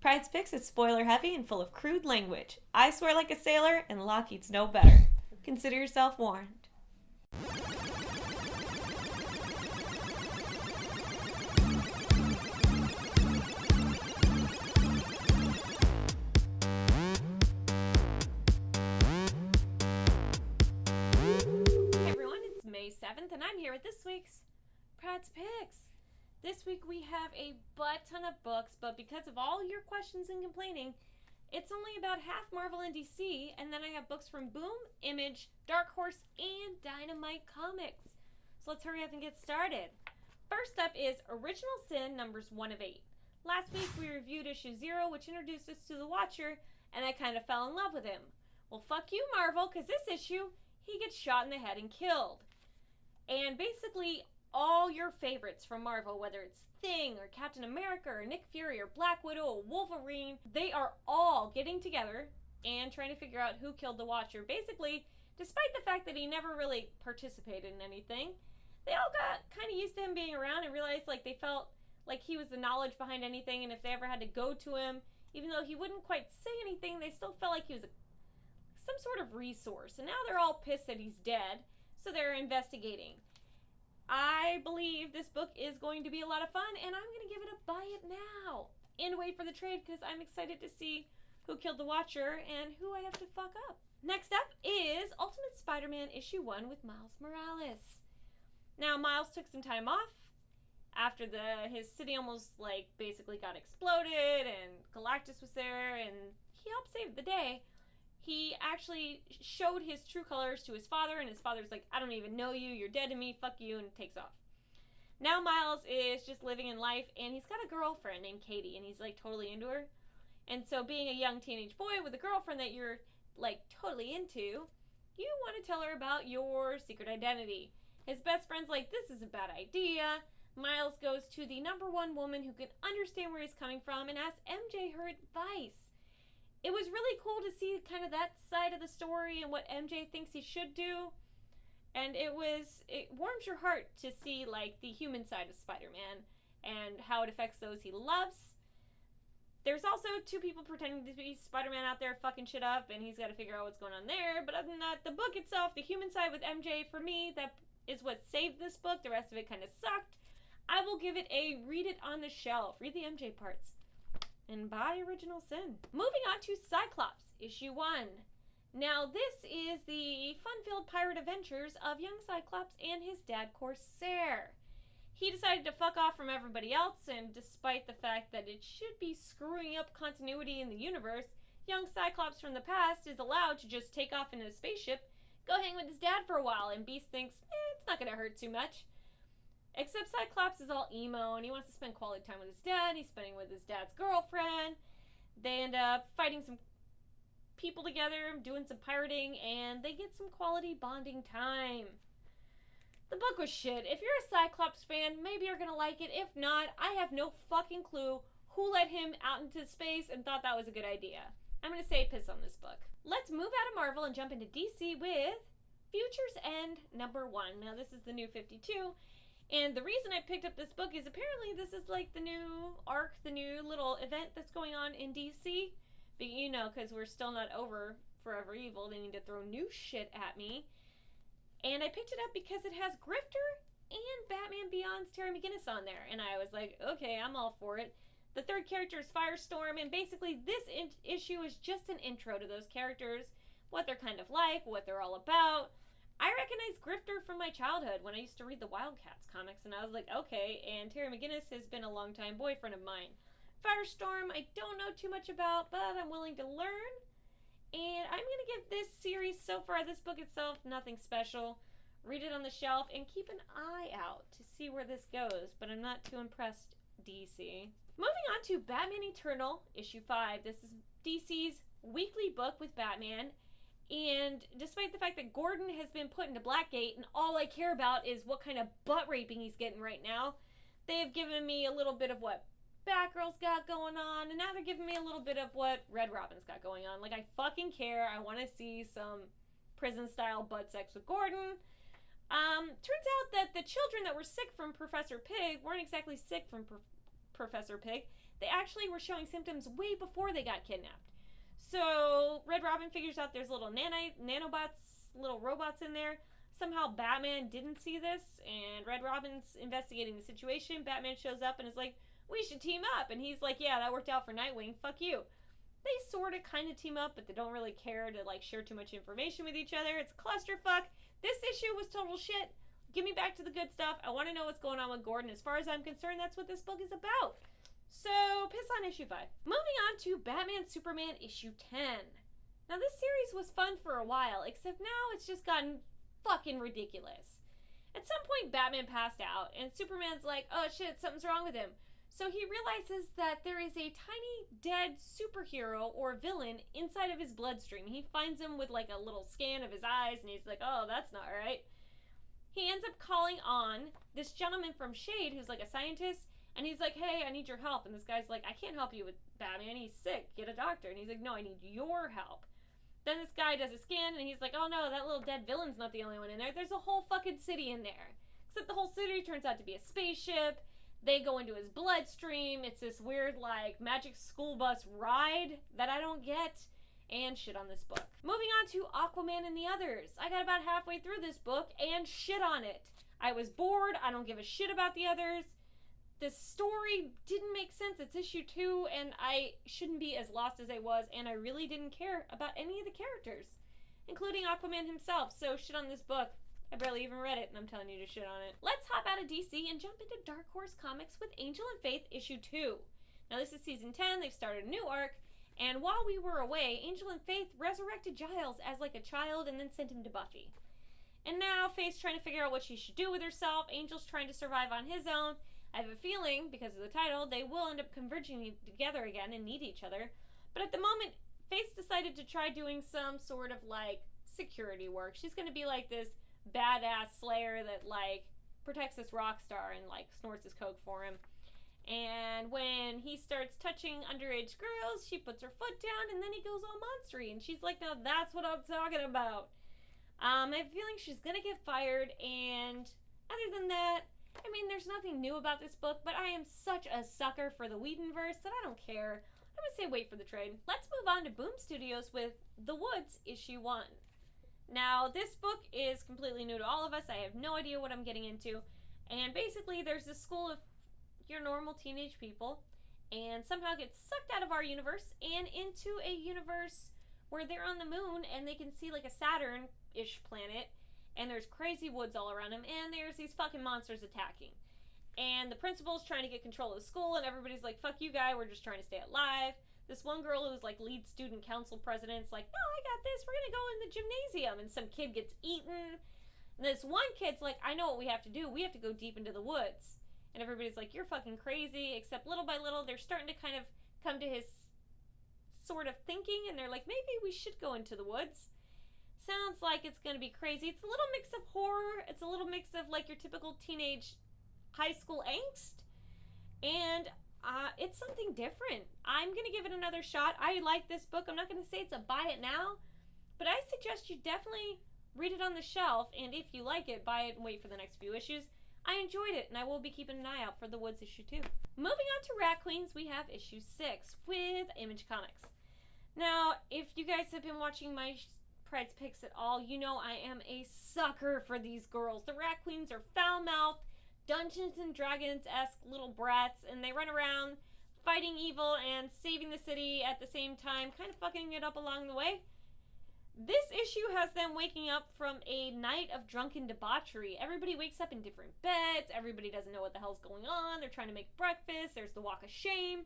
Pryde's Picks is spoiler heavy and full of crude language. I swear like a sailor, and Lockheed's no better. Consider yourself warned. Hey everyone, it's May 7th, and I'm here with this week's Pryde's Picks. This week we have a butt ton of books, but because of all your questions and complaining, it's only about half Marvel and DC, and then I have books from Boom, Image, Dark Horse, and Dynamite Comics. So let's hurry up and get started. First up is Original Sin, numbers 1 of 8. Last week we reviewed issue 0, which introduced us to the Watcher, and I kind of fell in love with him. Well, fuck you, Marvel, because this issue, he gets shot in the head and killed. And basically, all your favorites from Marvel, whether it's Thing or Captain America or Nick Fury or Black Widow or Wolverine, they are all getting together and trying to figure out who killed the Watcher. Basically, despite the fact that he never really participated in anything, they all got kind of used to him being around and realized like they felt like he was the knowledge behind anything, and if they ever had to go to him, even though he wouldn't quite say anything, they still felt like he was some sort of resource. And now they're all pissed that he's dead, so they're investigating. I believe this book is going to be a lot of fun, and I'm going to give it a buy it now. And wait for the trade, because I'm excited to see who killed the Watcher and who I have to fuck up. Next up is Ultimate Spider-Man issue 1 with Miles Morales. Now, Miles took some time off after his city almost, basically got exploded, and Galactus was there, and he helped save the day. He actually showed his true colors to his father, and his father's like, I don't even know you, you're dead to me, fuck you, and takes off. Now Miles is just living in life, and he's got a girlfriend named Katie, and he's totally into her. And so being a young teenage boy with a girlfriend that you're totally into, you want to tell her about your secret identity. His best friend's like, this is a bad idea. Miles goes to the #1 woman who can understand where he's coming from and asks MJ her advice. It was really cool to see kind of that side of the story and what MJ thinks he should do. And it warms your heart to see the human side of Spider-Man and how it affects those he loves. There's also 2 people pretending to be Spider-Man out there fucking shit up, and he's got to figure out what's going on there. But other than that, the book itself, the human side with MJ, for me, that is what saved this book. The rest of it kind of sucked. I will give it a read it on the shelf. Read the MJ parts. And buy Original Sin. Moving on to Cyclops, issue 1. Now, this is the fun-filled pirate adventures of young Cyclops and his dad, Corsair. He decided to fuck off from everybody else, and despite the fact that it should be screwing up continuity in the universe, young Cyclops from the past is allowed to just take off in a spaceship, go hang with his dad for a while, and Beast thinks, it's not gonna hurt too much. Except Cyclops is all emo, and he wants to spend quality time with his dad. He's spending with his dad's girlfriend. They end up fighting some people together, doing some pirating, and they get some quality bonding time. The book was shit. If you're a Cyclops fan, maybe you're gonna like it. If not, I have no fucking clue who let him out into space and thought that was a good idea. I'm gonna say piss on this book. Let's move out of Marvel and jump into DC with Future's End #1. Now, this is the new 52. And the reason I picked up this book is apparently this is the new arc, the new little event that's going on in DC. But because we're still not over Forever Evil, they need to throw new shit at me. And I picked it up because it has Grifter and Batman Beyond's Terry McGinnis on there. And I was like, okay, I'm all for it. The third character is Firestorm, and basically this issue is just an intro to those characters, what they're kind of like, what they're all about. I recognize Grifter from my childhood when I used to read the Wildcats comics, and I was like, okay, and Terry McGinnis has been a longtime boyfriend of mine. Firestorm, I don't know too much about, but I'm willing to learn. And I'm going to give this series so far, this book itself, nothing special. Read it on the shelf and keep an eye out to see where this goes, but I'm not too impressed, DC. Moving on to Batman Eternal, issue 5. This is DC's weekly book with Batman. And despite the fact that Gordon has been put into Blackgate and all I care about is what kind of butt raping he's getting right now, they have given me a little bit of what Batgirl's got going on, and now they're giving me a little bit of what Red Robin's got going on. I fucking care. I want to see some prison-style butt sex with Gordon. Turns out that the children that were sick from Professor Pig weren't exactly sick from Professor Pig. They actually were showing symptoms way before they got kidnapped. So Red Robin figures out there's little nanobots, little robots in there. Somehow Batman didn't see this, and Red Robin's investigating the situation. Batman shows up and is like, we should team up. And he's like, yeah, that worked out for Nightwing. Fuck you. They sort of kind of team up, but they don't really care to like share too much information with each other. It's a clusterfuck. This issue was total shit. Give me back to the good stuff. I want to know what's going on with Gordon. As far as I'm concerned, that's what this book is about. So, piss on issue 5. Moving on to Batman Superman issue 10. Now, this series was fun for a while, except now it's just gotten fucking ridiculous. At some point, Batman passed out, and Superman's like, oh shit, something's wrong with him. So he realizes that there is a tiny dead superhero or villain inside of his bloodstream. He finds him with like a little scan of his eyes, and he's like, oh, that's not right. He ends up calling on this gentleman from Shade who's like a scientist, and he's like, hey, I need your help. And this guy's like, I can't help you with Batman. He's sick. Get a doctor. And he's like, no, I need your help. Then this guy does a scan, and he's like, oh no, that little dead villain's not the only one in there. There's a whole fucking city in there. Except the whole city turns out to be a spaceship. They go into his bloodstream. It's this weird, like, magic school bus ride that I don't get. And shit on this book. Moving on to Aquaman and the Others. I got about halfway through this book and shit on it. I was bored. I don't give a shit about the others. The story didn't make sense. It's issue 2, and I shouldn't be as lost as I was, and I really didn't care about any of the characters, including Aquaman himself. So shit on this book. I barely even read it, and I'm telling you to shit on it. Let's hop out of DC and jump into Dark Horse Comics with Angel and Faith issue 2. Now this is season 10. They've started a new arc, and while we were away, Angel and Faith resurrected Giles as like a child and then sent him to Buffy. And now Faith's trying to figure out what she should do with herself. Angel's trying to survive on his own. I have a feeling, because of the title, they will end up converging together again and need each other. But at the moment, Faith decided to try doing some sort of, like, security work. She's going to be, like, this badass slayer that, like, protects this rock star and, like, snorts his coke for him. And when he starts touching underage girls, she puts her foot down, and then he goes all monstery. And she's like, now that's what I'm talking about. I have a feeling she's going to get fired, and other than that, I mean, there's nothing new about this book, but I am such a sucker for the Whedonverse that I don't care. I'm going to say wait for the trade. Let's move on to Boom Studios with The Woods, issue 1. Now, this book is completely new to all of us. I have no idea what I'm getting into. And basically, there's this school of your normal teenage people, and somehow get sucked out of our universe and into a universe where they're on the moon, and they can see like a Saturn-ish planet, and there's crazy woods all around them, and there's these fucking monsters attacking. And the principal's trying to get control of the school, and everybody's like, fuck you, guy, we're just trying to stay alive. This one girl who's like lead student council president's like, no, I got this, we're gonna go in the gymnasium, and some kid gets eaten. And this one kid's like, I know what we have to do, we have to go deep into the woods. And everybody's like, you're fucking crazy, except little by little, they're starting to kind of come to his sort of thinking, and they're like, maybe we should go into the woods. Sounds like it's going to be crazy. It's a little mix of horror. It's a little mix of like your typical teenage high school angst. And it's something different. I'm going to give it another shot. I like this book. I'm not going to say it's a buy it now, but I suggest you definitely read it on the shelf. And if you like it, buy it and wait for the next few issues. I enjoyed it, and I will be keeping an eye out for The Woods issue 2. Moving on to Rat Queens, we have issue 6 with Image Comics. Now, if you guys have been watching my Pryde's Picks at all, you know I am a sucker for these girls. The Rat Queens are foul-mouthed, Dungeons and Dragons-esque little brats, and they run around fighting evil and saving the city at the same time, kind of fucking it up along the way. This issue has them waking up from a night of drunken debauchery. Everybody wakes up in different beds, everybody doesn't know what the hell's going on, they're trying to make breakfast, there's the walk of shame.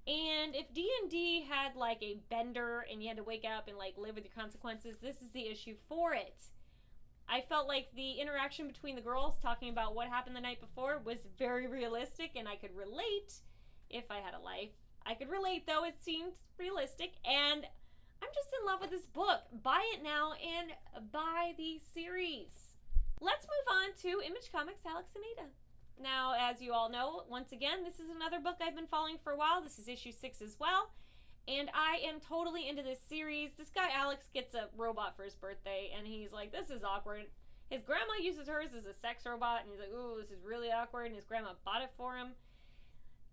And if D&D had like a bender and you had to wake up and like live with your consequences, this is the issue for it. I felt like the interaction between the girls talking about what happened the night before was very realistic, and I could relate if I had a life. I could relate, though it seemed realistic, and I'm just in love with this book. Buy it now and buy the series. Let's move on to Image Comics, Alex and Ada. Now, as you all know, once again, this is another book I've been following for a while. This is issue 6 as well. And I am totally into this series. This guy, Alex, gets a robot for his birthday, and he's like, this is awkward. His grandma uses hers as a sex robot, and he's like, ooh, this is really awkward, and his grandma bought it for him.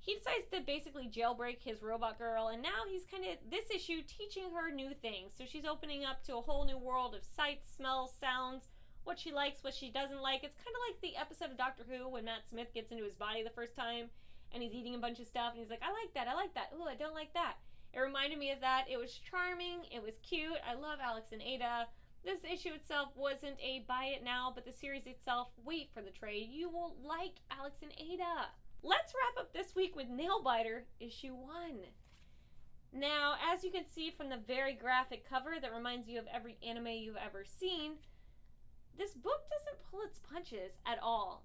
he decides to basically jailbreak his robot girl, and now he's kind of, this issue, teaching her new things. So she's opening up to a whole new world of sights, smells, sounds, what she likes, what she doesn't like. It's kind of like the episode of Doctor Who when Matt Smith gets into his body the first time, and he's eating a bunch of stuff, and he's like, I like that, ooh, I don't like that. It reminded me of that. It was charming, it was cute, I love Alex and Ada. This issue itself wasn't a buy it now, but the series itself, wait for the trade. You will like Alex and Ada. Let's wrap up this week with Nailbiter, issue 1. Now, as you can see from the very graphic cover that reminds you of every anime you've ever seen, this book doesn't pull its punches at all.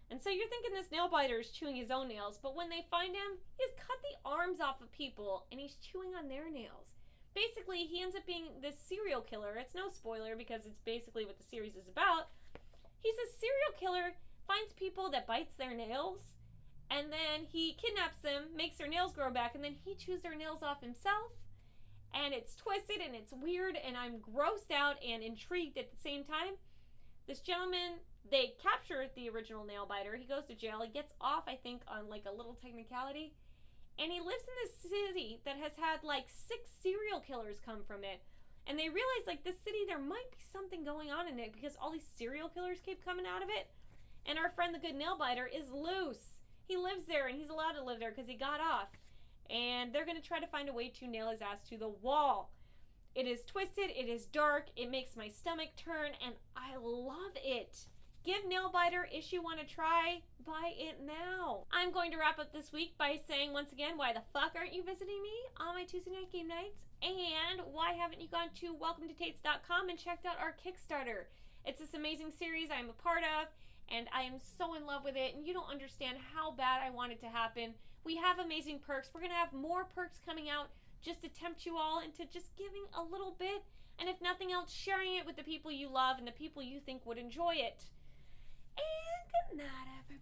And so you're thinking this Nailbiter is chewing his own nails, but when they find him, he's cut the arms off of people, and he's chewing on their nails. Basically, he ends up being this serial killer. It's no spoiler because it's basically what the series is about. He's a serial killer, finds people that bites their nails, and then he kidnaps them, makes their nails grow back, and then he chews their nails off himself. And it's twisted and it's weird, and I'm grossed out and intrigued at the same time. This gentleman, they capture the original Nailbiter. He goes to jail. He gets off, I think, on like a little technicality. And he lives in this city that has had like 6 serial killers come from it. And they realize like this city, there might be something going on in it because all these serial killers keep coming out of it. And our friend, the good Nailbiter, is loose. He lives there, and he's allowed to live there because he got off. And they're going to try to find a way to nail his ass to the wall. It is twisted, it is dark, it makes my stomach turn, and I love it. Give Nailbiter issue 1 a try. Buy it now. I'm going to wrap up this week by saying once again, why the fuck aren't you visiting me on my Tuesday night game nights? And why haven't you gone to welcometotades.com and checked out our Kickstarter? It's this amazing series I'm a part of, and I am so in love with it, and you don't understand how bad I want it to happen. We have amazing perks. We're going to have more perks coming out just to tempt you all into just giving a little bit, and if nothing else, sharing it with the people you love and the people you think would enjoy it. And good night, everyone.